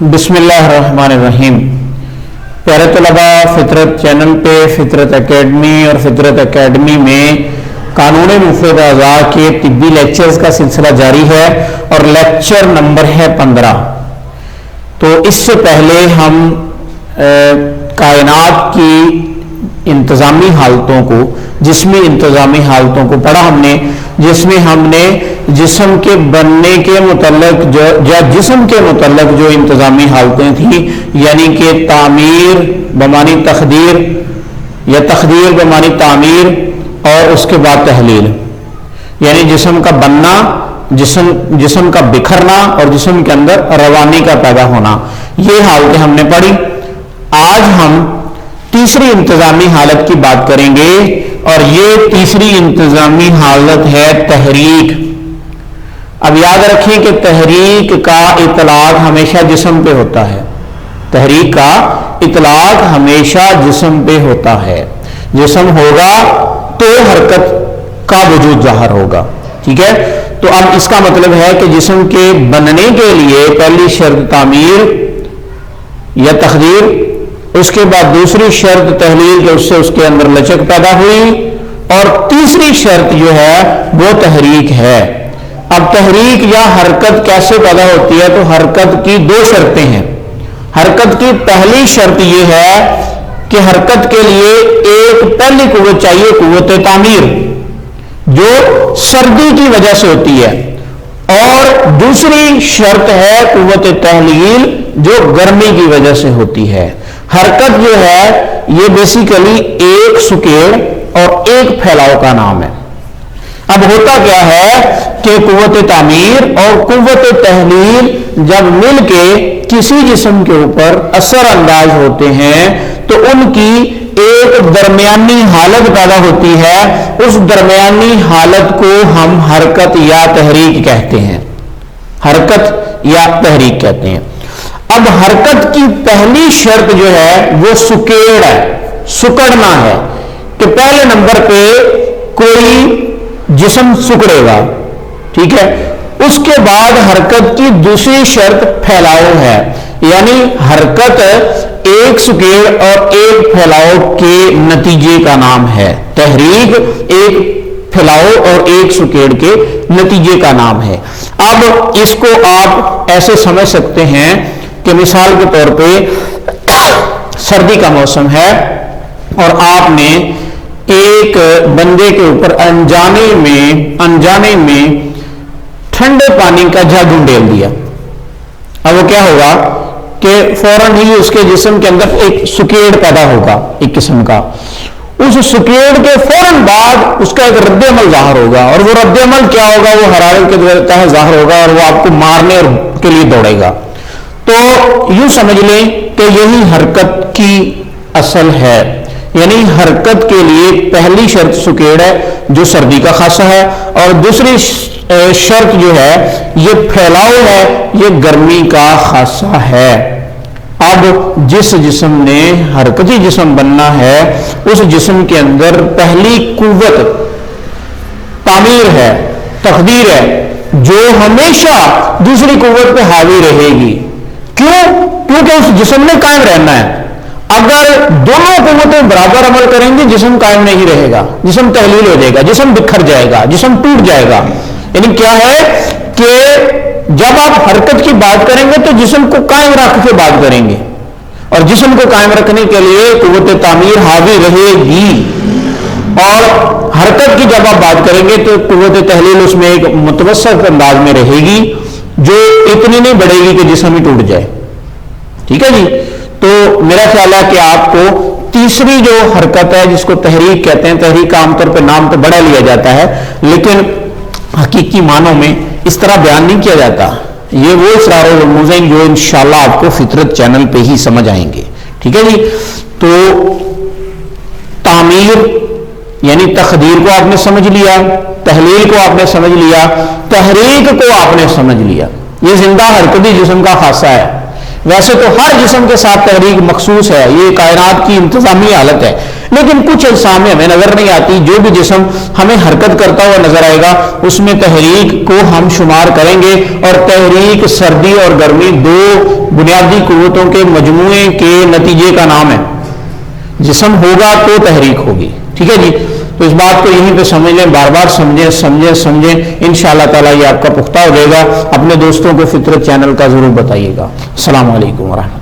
بسم اللہ الرحمن الرحیم. پیارے طلباء، فطرت چینل پہ فطرت اکیڈمی اور فطرت اکیڈمی میں قانون مفرد اعضاء کے طبی لیکچرز کا سلسلہ جاری ہے اور لیکچر نمبر ہے 15. تو اس سے پہلے ہم کائنات کی انتظامی حالتوں کو، جسمی انتظامی حالتوں کو پڑھا ہم نے، جس میں ہم نے جسم کے بننے کے متعلق جسم کے متعلق جو انتظامی حالتیں تھیں، یعنی کہ تعمیر بمعنی تخدیر یا تخدیر بمعنی تعمیر، اور اس کے بعد تحلیل، یعنی جسم کا بننا، جسم کا بکھرنا اور جسم کے اندر روانی کا پیدا ہونا، یہ حالتیں ہم نے پڑھی. آج ہم تیسری انتظامی حالت کی بات کریں گے اور یہ تیسری انتظامی حالت ہے تحریک. اب یاد رکھیں کہ تحریک کا اطلاق ہمیشہ جسم پہ ہوتا ہے. تحریک کا اطلاق ہمیشہ جسم پہ ہوتا ہے. جسم ہوگا تو حرکت کا وجود ظاہر ہوگا. ٹھیک ہے، تو اب اس کا مطلب ہے کہ جسم کے بننے کے لیے پہلی شرط تعمیر یا تخدیر، اس کے بعد دوسری شرط تحلیل کہ اس سے اس کے اندر لچک پیدا ہوئی، اور تیسری شرط جو ہے وہ تحریک ہے. اب تحریک یا حرکت کیسے پیدا ہوتی ہے؟ تو حرکت کی دو شرطیں ہیں. حرکت کی پہلی شرط یہ ہے کہ حرکت کے لیے ایک پہلی قوت چاہیے، قوت تعمیر، جو سردی کی وجہ سے ہوتی ہے، اور دوسری شرط ہے قوت تحلیل جو گرمی کی وجہ سے ہوتی ہے. حرکت جو ہے یہ بیسیکلی ایک سکیڑ اور ایک پھیلاؤ کا نام ہے. اب ہوتا کیا ہے کہ قوت تعمیر اور قوت تحلیل جب مل کے کسی جسم کے اوپر اثر انداز ہوتے ہیں تو ان کی ایک درمیانی حالت پیدا ہوتی ہے. اس درمیانی حالت کو ہم حرکت یا تحریک کہتے ہیں. حرکت یا تحریک کہتے ہیں. اب حرکت کی پہلی شرط جو ہے وہ سکیڑ ہے، سکڑنا ہے، کہ پہلے نمبر پہ کوئی جسم سکڑے گا. ٹھیک ہے، اس کے بعد حرکت کی دوسری شرط پھیلاؤ ہے، یعنی حرکت ایک سکیڑ اور ایک پھیلاؤ کے نتیجے کا نام ہے. تحریک ایک پھیلاؤ اور ایک سکیڑ کے نتیجے کا نام ہے. اب اس کو آپ ایسے سمجھ سکتے ہیں کہ مثال کے طور پہ سردی کا موسم ہے اور آپ نے ایک بندے کے اوپر انجانے میں ٹھنڈے پانی کا جگ ڈال دیا. اب وہ کیا ہوگا کہ فوراً ہی اس کے جسم کے اندر ایک سکیڑ پیدا ہوگا ایک قسم کا. اس سکیڑ کے فوراً بعد اس کا ایک رد عمل ظاہر ہوگا، اور وہ رد عمل کیا ہوگا؟ وہ حرارت کے تحت ظاہر ہوگا اور وہ آپ کو مارنے کے لیے دوڑے گا. تو یوں سمجھ لیں کہ یہی حرکت کی اصل ہے. یعنی حرکت کے لیے پہلی شرط سکیڑ ہے جو سردی کا خاصہ ہے، اور دوسری شرط جو ہے یہ پھیلاؤ ہے، یہ گرمی کا خاصہ ہے. اب جس جسم نے حرکتی جسم بننا ہے اس جسم کے اندر پہلی قوت تعمیر ہے، تقدیر ہے، جو ہمیشہ دوسری قوت پہ حاوی رہے گی. کیوں؟ کیونکہ اس جسم نے قائم رہنا ہے. اگر دونوں قوتیں برابر عمل کریں گی جسم قائم نہیں رہے گا، جسم تحلیل ہو جائے گا، جسم بکھر جائے گا، جسم ٹوٹ جائے گا. یعنی کیا ہے کہ جب آپ حرکت کی بات کریں گے تو جسم کو قائم رکھ کے بات کریں گے، اور جسم کو قائم رکھنے کے لیے قوت تعمیر حاوی رہے گی. اور حرکت کی جب آپ بات کریں گے تو قوت تحلیل اس میں ایک متوسط انداز میں رہے گی، جو اتنی نہیں بڑھے گی کہ جسم ہی ٹوٹ جائے. ٹھیک ہے جی. تو میرا خیال ہے کہ آپ کو تیسری جو حرکت ہے جس کو تحریک کہتے ہیں، تحریک کا عام طور پہ نام تو بڑا لیا جاتا ہے لیکن حقیقی معنوں میں اس طرح بیان نہیں کیا جاتا. یہ وہ اسرار و رموز ہیں جو انشاءاللہ آپ کو فطرت چینل پہ ہی سمجھ آئیں گے. ٹھیک ہے جی. تو تعمیر یعنی تخدیر کو آپ نے سمجھ لیا، تحلیل کو آپ نے سمجھ لیا، تحریک کو آپ نے سمجھ لیا. یہ زندہ حرکتی جسم کا خاصہ ہے. ویسے تو ہر جسم کے ساتھ تحریک مخصوص ہے، یہ کائنات کی انتظامی حالت ہے، لیکن کچھ اجسام میں ہمیں نظر نہیں آتی. جو بھی جسم ہمیں حرکت کرتا ہوا نظر آئے گا اس میں تحریک کو ہم شمار کریں گے. اور تحریک سردی اور گرمی دو بنیادی قوتوں کے مجموعے کے نتیجے کا نام ہے. جسم ہوگا تو تحریک ہوگی. ٹھیک ہے جی، تو اس بات کو یہیں پہ سمجھ لیں، بار بار سمجھیں انشاءاللہ تعالیٰ یہ آپ کا پختہ ہو جائے گا. اپنے دوستوں کو فطرت چینل کا ضرور بتائیے گا. السلام علیکم ورحمۃ اللہ.